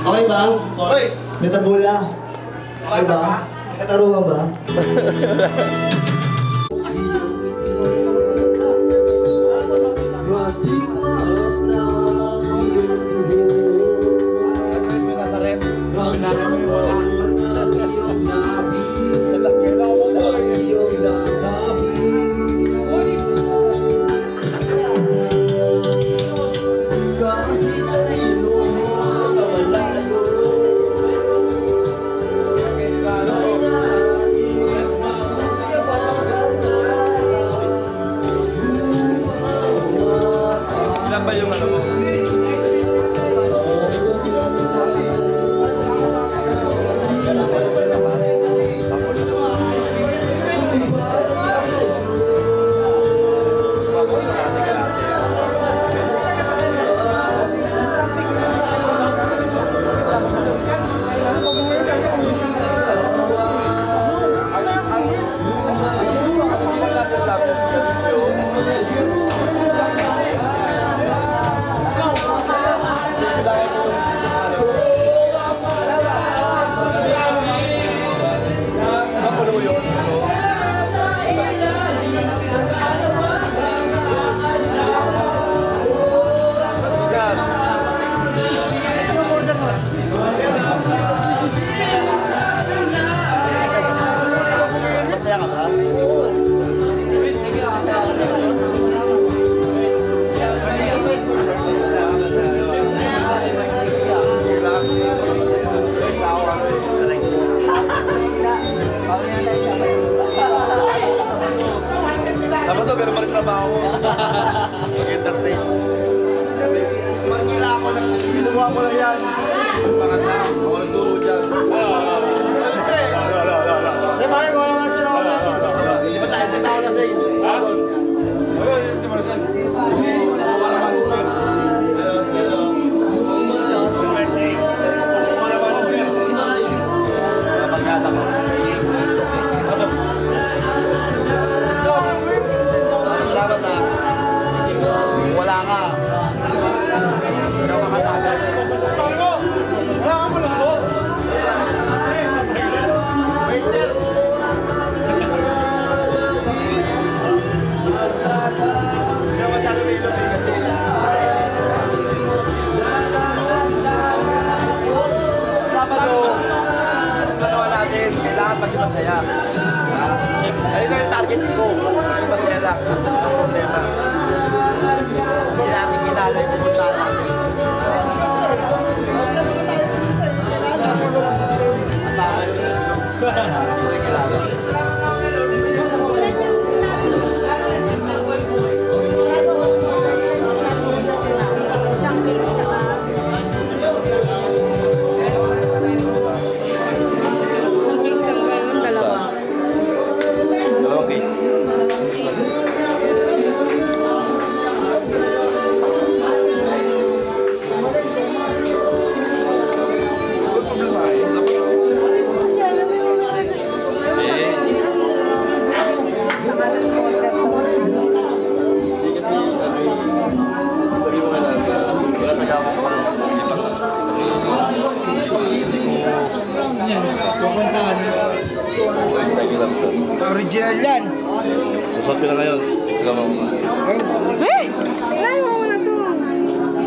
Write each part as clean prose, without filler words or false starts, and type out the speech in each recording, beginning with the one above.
Okay ba? Hoy! May tabula. Okay ba? May katarungan ba? Dapat to, ganun pa rin trabaho ko. Mag-entertain. Magkila ako lang. Ginuha ko lang yan. Mga tao. Ako lang turo dyan. Hindi, pare, kung naman sila ako natin. Hindi ba tayo? Hindi na ako na sa'yo. Doon. Ayun, si Marcel. Ako naman, Uber. Magkata ko. Salamat na. Wala ka. Hindi ako makatagal. Wala ka mo lang po. Waiter. Hindi ako masyado rilo kasi Sabado, dalawa natin, kailangan maging masaya. Ayun lang yung target ko. Maging masaya lang. Ang problema. Hindi natin kilala yung pupunta natin. Asama yun. Hindi kilala. Original yan. Usap ko na ngayon. Sila mo. Eh! Layo mo na to.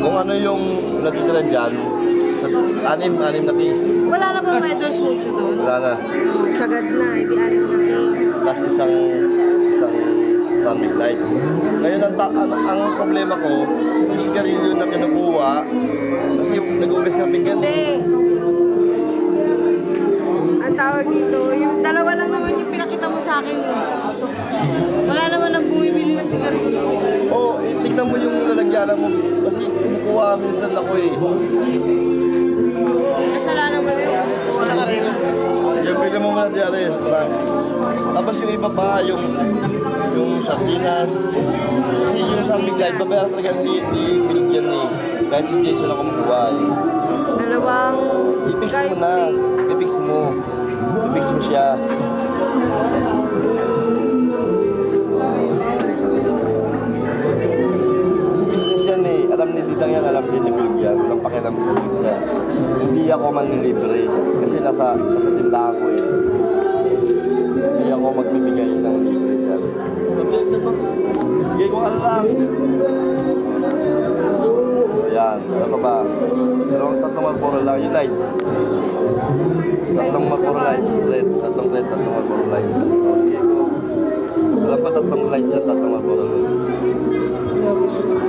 Kung ano yung natitira dyan, sa anim na case. Wala na bang Weathers Mucho doon? Wala na. Oh, sagad na, hindi anim na case. Last isang Sunmig Light. Ngayon, ang problema ko, yung sigarilyo na kinukuha, kasi nag-ugas ng pinggan. Hindi. Ang tawag dito, yung dalawa lang naman yung pinakita mo sa akin. Wala naman nang bumibili ng sigarilyo. Oo, tignan mo yung lalagyanan mo. Kasi kumukuha minsan ako eh. Kasalanan mo na yung wala ka rin. Yung bigyan mo muna DRS, Frank. Tapos yung iba pa, yung sardinas. Kasi yung Sunmig Light, babayaran talaga hindi binigyan eh. Kahit si Jason lang kumukuha eh. Dalawang I-fix mo na. I-fix mo. I-fix mo siya. Kasi business yan eh. Alam ni Didang yan, alam din ni Bilg yan. Walang pakialam sa Bilg yan. Hindi ako manlilibre. Kasi nasa tindahan ko eh. Hindi ako magbibigay ng libre dyan. Sige, kung ano lang. Ayan, ano pa ba? Tatlong Marlboro lang yung lights. Tatlong Marlboro lights, red, tatlong Marlboro lights. Okay, go. Alam pa tatlong lights yan, tatlong Marlboro lights.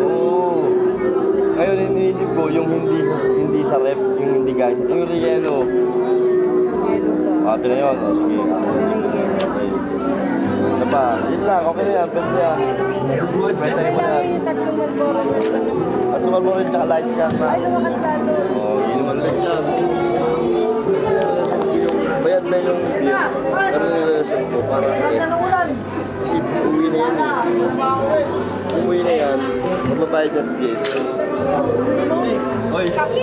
Oo. Ngayon, iniisip ko yung hindi sa rep, yung hindi guys, yung relleno. Ate na yun, o sige. Okay. Ano pa? Yun lang, okay na yan, pwede yan. Pwede mo na yan. Yung tatlong Marlboro red lang naman. Tatlong Marlboro red, tsaka lights yan, ma. Ay, lumakas lalo. Oo, yun naman rin yan. Bayad na yung beer. Pero nirereson ko para kasi umuwi na yan eh. Umuwi na yan, magbabayad niya si Jason. Oy! Kasi!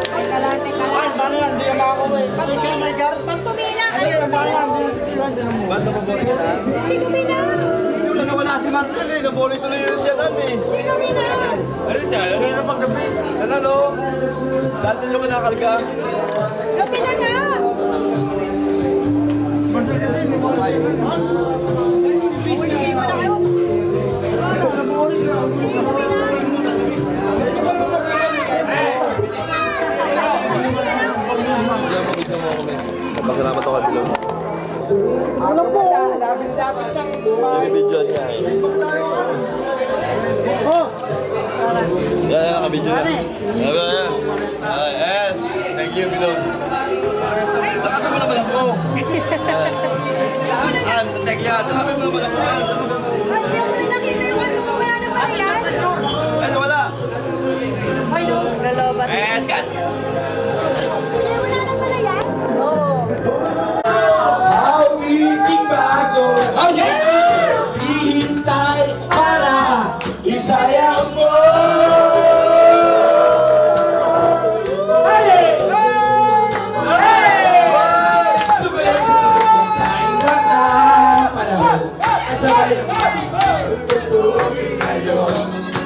Ay, kalate. Paano yan? Hindi ka makakauwi. Pag tumina, ano ba yan? Ba't napabori ka na? Hindi tumina! Kasi wala nawala si Marcel eh. Nabori tuloy yung siya nan eh. Hindi tumina! Ano siya? Ngayon na paggabi. Ano no? Dati yung kinakarga. Gabi na nga! Marcel kasi hindi mo kasi. Uwi mo na kayo! Hindi tumina! Pasalamat ako dilo. Ano po? Dapat siyang May video niya eh. Oh! Yan, naka-video na. Yan. Ayan. Thank you, Bilog. Nakabi mo naman ako. Thank you. Nakabi mo naman ako. Ay, hindi ako rin nakita yung ano mo. Wala na pala yan. Ano, wala. Ay, no. Lalobat. And cut. Wala na pala yan? Oo. Awiting bago. Oh yeah! Hihintay para isayang mo.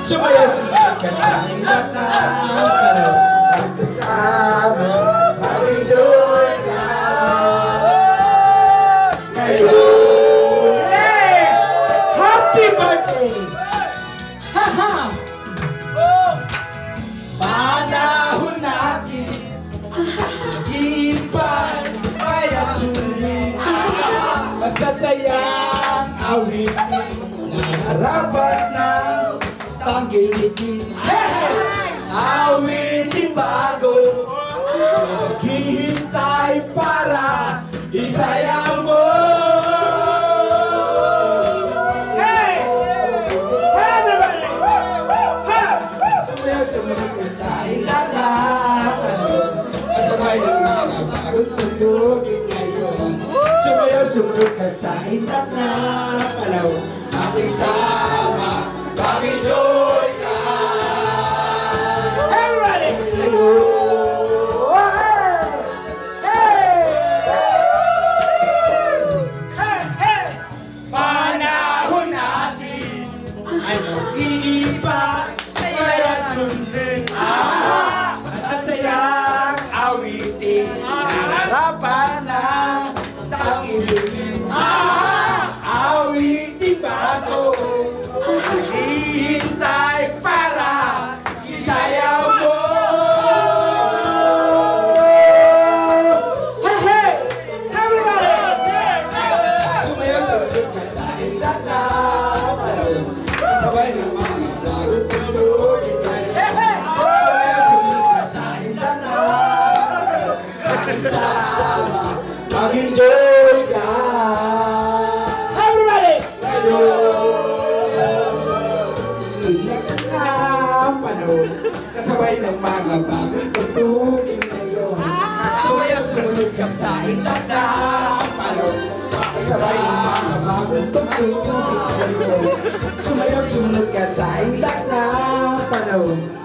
Sumayasibay ka sa ingat na panahon. Kasama, pag-enjoy ka. Hey! Happy birthday! Haha! Panahon natin Ipan kaya't sulit masasayang awitin harapan ng tanggilitin. Awitin bago maghihintay para isayaw mo. Hey! Hey everybody! Ha! Sumayaw-sumayaw ka sa ilalaan. Masabay ng mga bagong tugtugin ngayon. Sumayaw-sumayaw ka sa ilalaan. Aking sama, pag-enjoy ka. Everybody! Panahon natin ay mag-iiba, kaya't sundin masasayang awitin harapan ng tangilitin. Awitin bago naghihintay para isayaw mo. Hey! Sabay ng mga bagong tugtugin ngayon. Sumaya sumunod ka sa itak na palong. Sabay ng mga bagong tugtugin ngayon. Sumaya sumunod ka sa itak na palong.